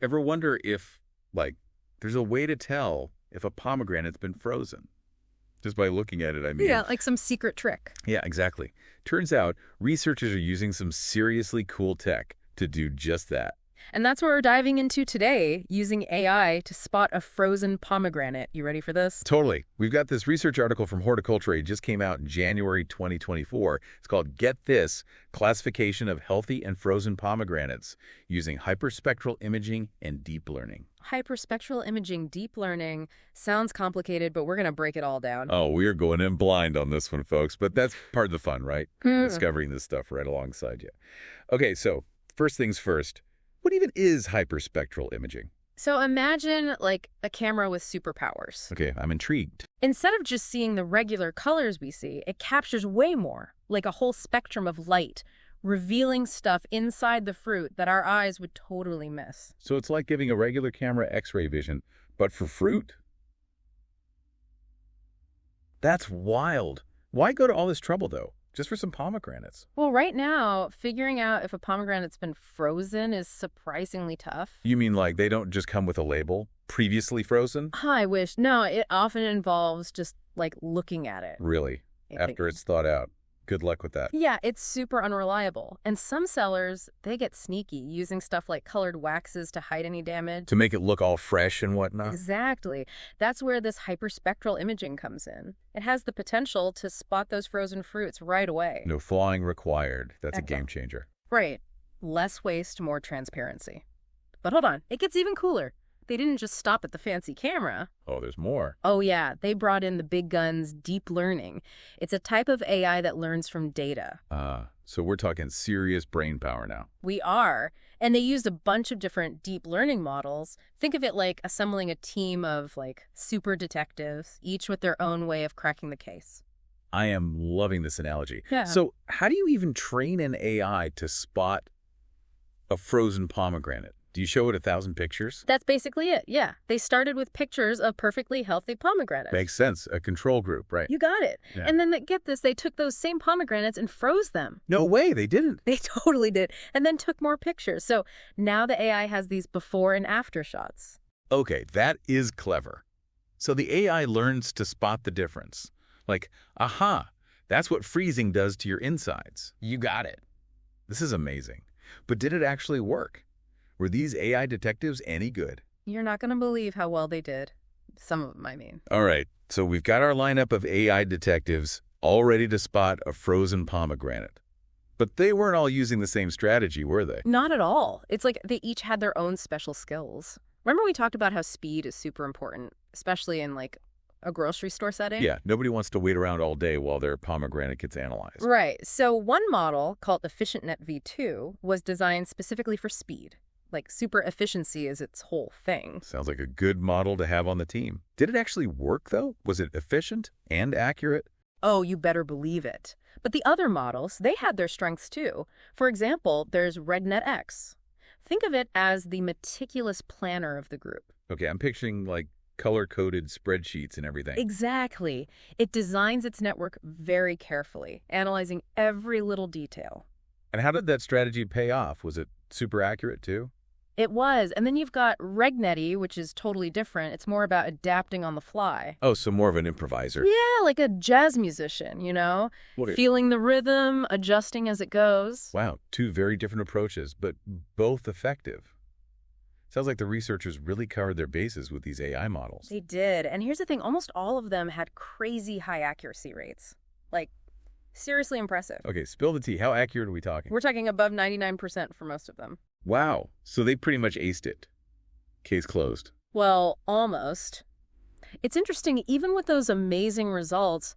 Ever wonder if, like, there's a way to tell if a pomegranate's been frozen? Just by looking at it, I mean. Yeah, like some secret trick. Yeah, exactly. Turns out researchers are using some seriously cool tech to do just that. And that's what we're diving into today, using AI to spot a frozen pomegranate. You ready for this? Totally. We've got this research article from Horticulture. It just came out in January 2024. It's called Get This, Classification of Healthy and Frozen Pomegranates Using Hyperspectral Imaging and Deep Learning. Hyperspectral imaging, deep learning, sounds complicated, but we're going to break it all down. Oh, we are going in blind on this one, folks. But that's part of the fun, right? Discovering this stuff right alongside you. Okay, so first things first. What even is hyperspectral imaging? So imagine like a camera with superpowers. Okay, I'm intrigued. Instead of just seeing the regular colors we see, it captures way more, like a whole spectrum of light, revealing stuff inside the fruit that our eyes would totally miss. So it's like giving a regular camera X-ray vision, but for fruit? That's wild. Why go to all this trouble, though? Just for some pomegranates? Well, right now, figuring out if a pomegranate's been frozen is surprisingly tough. You mean like they don't just come with a label? Previously frozen? I wish. No, it often involves just like looking at it. Really? After it's thawed out. Good luck with that. Yeah, it's super unreliable. And some sellers, they get sneaky, using stuff like colored waxes to hide any damage. To make it look all fresh and whatnot? Exactly. That's where this hyperspectral imaging comes in. It has the potential to spot those frozen fruits right away. No thawing required. That's Excellent. a game changer. Right. Less waste, more transparency. But hold on, it gets even cooler. They didn't just stop at the fancy camera. Oh, there's more. Oh yeah, they brought in the big guns, deep learning. It's a type of AI that learns from data. So we're talking serious brain power now. We are. And they used a bunch of different deep learning models. Think of it like assembling a team of like super detectives, each with their own way of cracking the case. I am loving this analogy. Yeah. So how do you even train an AI to spot a frozen pomegranate? Do you show it 1,000 pictures? That's basically it, yeah. They started with pictures of perfectly healthy pomegranates. Makes sense. A control group, right? You got it. Yeah. And then, get this, they took those same pomegranates and froze them. No way, they didn't. They totally did. And then took more pictures. So now the AI has these before and after shots. Okay, that is clever. So the AI learns to spot the difference. Like, aha, that's what freezing does to your insides. You got it. This is amazing. But did it actually work? Were these AI detectives any good? You're not going to believe how well they did. Some of them, I mean. All right, so we've got our lineup of AI detectives all ready to spot a frozen pomegranate. But they weren't all using the same strategy, were they? Not at all. It's like they each had their own special skills. Remember we talked about how speed is super important, especially in like a grocery store setting? Yeah, nobody wants to wait around all day while their pomegranate gets analyzed. Right. So one model, called EfficientNet V2, was designed specifically for speed. Like, super efficiency is its whole thing. Sounds like a good model to have on the team. Did it actually work, though? Was it efficient and accurate? Oh, you better believe it. But the other models, they had their strengths too. For example, there's RegNetX. Think of it as the meticulous planner of the group. Okay, I'm picturing, like, color-coded spreadsheets and everything. Exactly. It designs its network very carefully, analyzing every little detail. And how did that strategy pay off? Was it super accurate, too? It was. And then you've got RegNetty, which is totally different. It's more about adapting on the fly. Oh, so more of an improviser. Yeah, like a jazz musician, you know? Feeling the rhythm, adjusting as it goes. Wow, two very different approaches, but both effective. Sounds like the researchers really covered their bases with these AI models. They did. And here's the thing, almost all of them had crazy high accuracy rates. Like, seriously impressive. Okay, spill the tea. How accurate are we talking? We're talking above 99% for most of them. Wow, so they pretty much aced it. Case closed. Well, almost. It's interesting, even with those amazing results,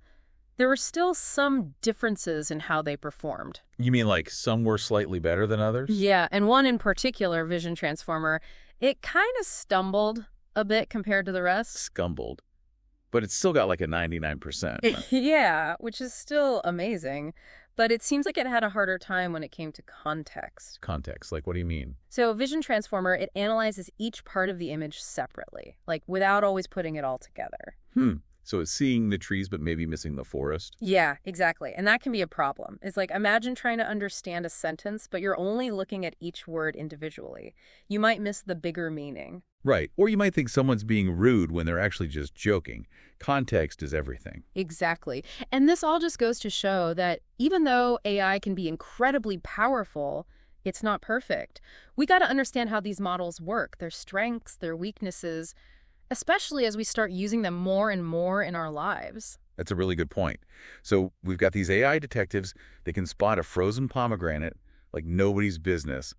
there were still some differences in how they performed. You mean like some were slightly better than others? Yeah, and one in particular, Vision Transformer, it kind of stumbled a bit compared to the rest. Scumbled. But it's still got like a 99%. Yeah, which is still amazing. But it seems like it had a harder time when it came to context. Context, like what do you mean? So Vision Transformer, it analyzes each part of the image separately, like without always putting it all together. So it's seeing the trees but maybe missing the forest? Yeah, exactly. And that can be a problem. It's like, imagine trying to understand a sentence, but you're only looking at each word individually. You might miss the bigger meaning. Right. Or you might think someone's being rude when they're actually just joking. Context is everything. Exactly. And this all just goes to show that even though AI can be incredibly powerful, it's not perfect. We got to understand how these models work, their strengths, their weaknesses, especially as we start using them more and more in our lives. That's a really good point. So we've got these AI detectives. They can spot a frozen pomegranate like nobody's business.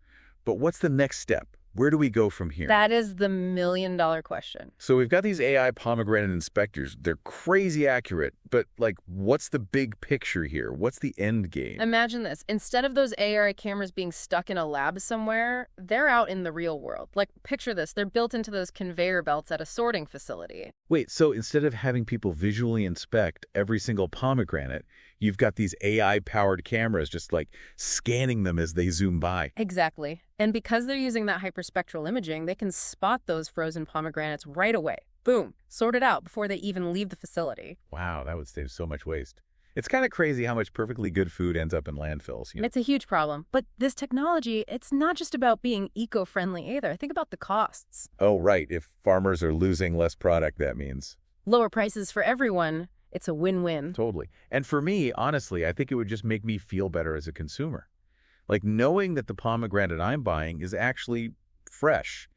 But what's the next step? Where do we go from here? That is the million-dollar question. So we've got these AI pomegranate inspectors. They're crazy accurate, but like, what's the big picture here? What's the end game? Imagine this. Instead of those AI cameras being stuck in a lab somewhere, they're out in the real world. Like, picture this. They're built into those conveyor belts at a sorting facility. Wait, so instead of having people visually inspect every single pomegranate, you've got these AI-powered cameras just like scanning them as they zoom by. Exactly. And because they're using that hyperspectral imaging, they can spot those frozen pomegranates right away. Boom, sorted out before they even leave the facility. Wow, that would save so much waste. It's kind of crazy how much perfectly good food ends up in landfills. It's a huge problem. But this technology, it's not just about being eco-friendly either. Think about the costs. Oh, right. If farmers are losing less product, that means Lower prices for everyone. It's a win-win. totally. And for me, honestly, I think it would just make me feel better as a consumer. Like knowing that the pomegranate I'm buying is actually fresh,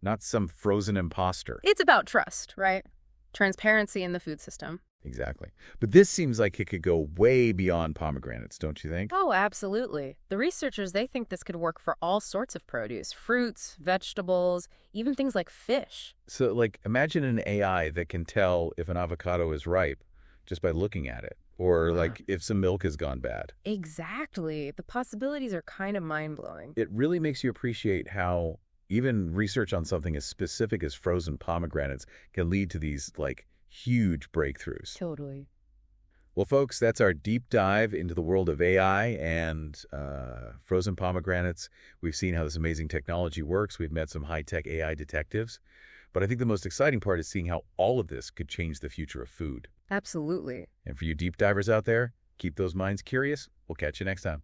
not some frozen imposter. It's about trust, right? Transparency in the food system. Exactly. But this seems like it could go way beyond pomegranates, don't you think? Oh, absolutely. The researchers, they think this could work for all sorts of produce, fruits, vegetables, even things like fish. So, like, imagine an AI that can tell if an avocado is ripe just by looking at it, or like if some milk has gone bad. Exactly. The possibilities are kind of mind-blowing. It really makes you appreciate how even research on something as specific as frozen pomegranates can lead to these, like, huge breakthroughs. Totally. Well, folks, that's our deep dive into the world of AI and frozen pomegranates. We've seen how this amazing technology works. We've met some high-tech AI detectives. But I think the most exciting part is seeing how all of this could change the future of food. Absolutely. And for you deep divers out there, keep those minds curious. We'll catch you next time.